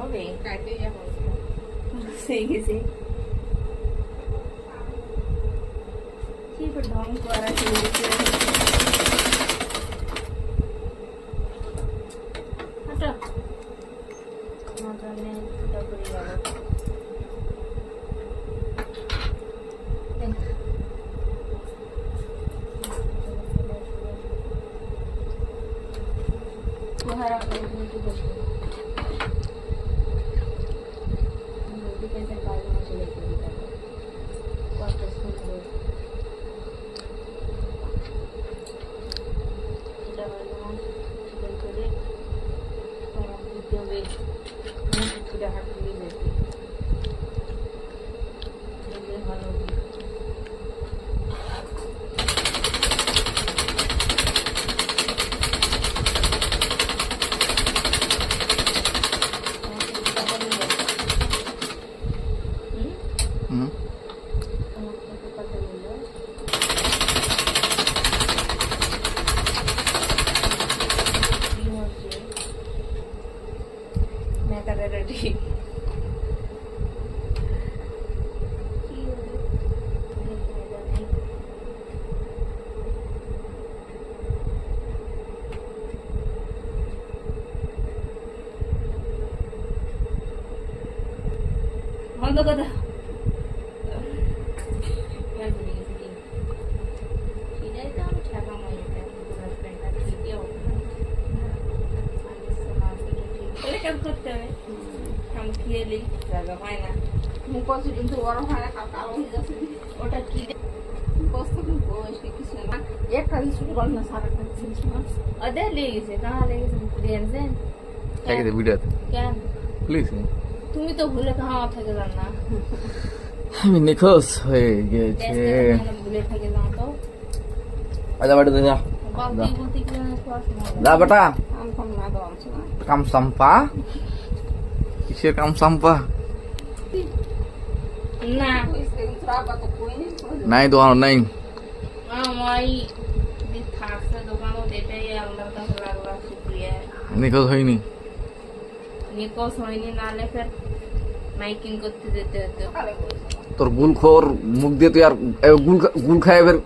হবে কাটে যাবো সেই গেছে কি করে ঢং করা চলছে হাঁটো মাথানে ফুটা করে গেল Pohara করে কিন্তু বসে ডিফেন্সের কাজ না চলে গেছে কত সুন্দর এটা হলো চিকেন করে তোমার দিতে হবে কিছুটা হাত দিয়ে যেতে এটা ভালো ready. বন্ধ কথা করতে হবে খেয়ে জায়গা হয় না মুখ কিন্তু গরম হয় না কালো হয়ে যাচ্ছে ওটা কি কিছু না একটা কিছু বল না সারা ওদের লেগেছে কাহা লেগেছে দেখছেন ভিডিওতে কেন প্লিজ তুমি তো ভুলে কাহা থেকে যান না আমি নিখোঁজ হয়ে গেছে ভুলে থেকে যাও তো আচ্ছা বেটা যা যা বেটা কাম সাম্পা কিসের কাম সাম্পা না নাই দোকান নাই নিখোঁজ হয়নি নিখোঁজ হয়নি নাহলে ফের মাইকিং করতে যেতে হতো তোর গুলখোর মুখ দিয়ে তুই আর গুল খাই বের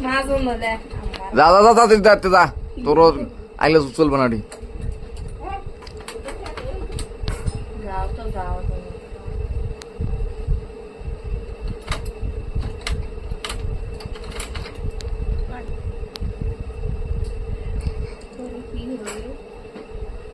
না জন্য দেখ যা যা যা যা যা তোর আইলে চলবে না যাও তো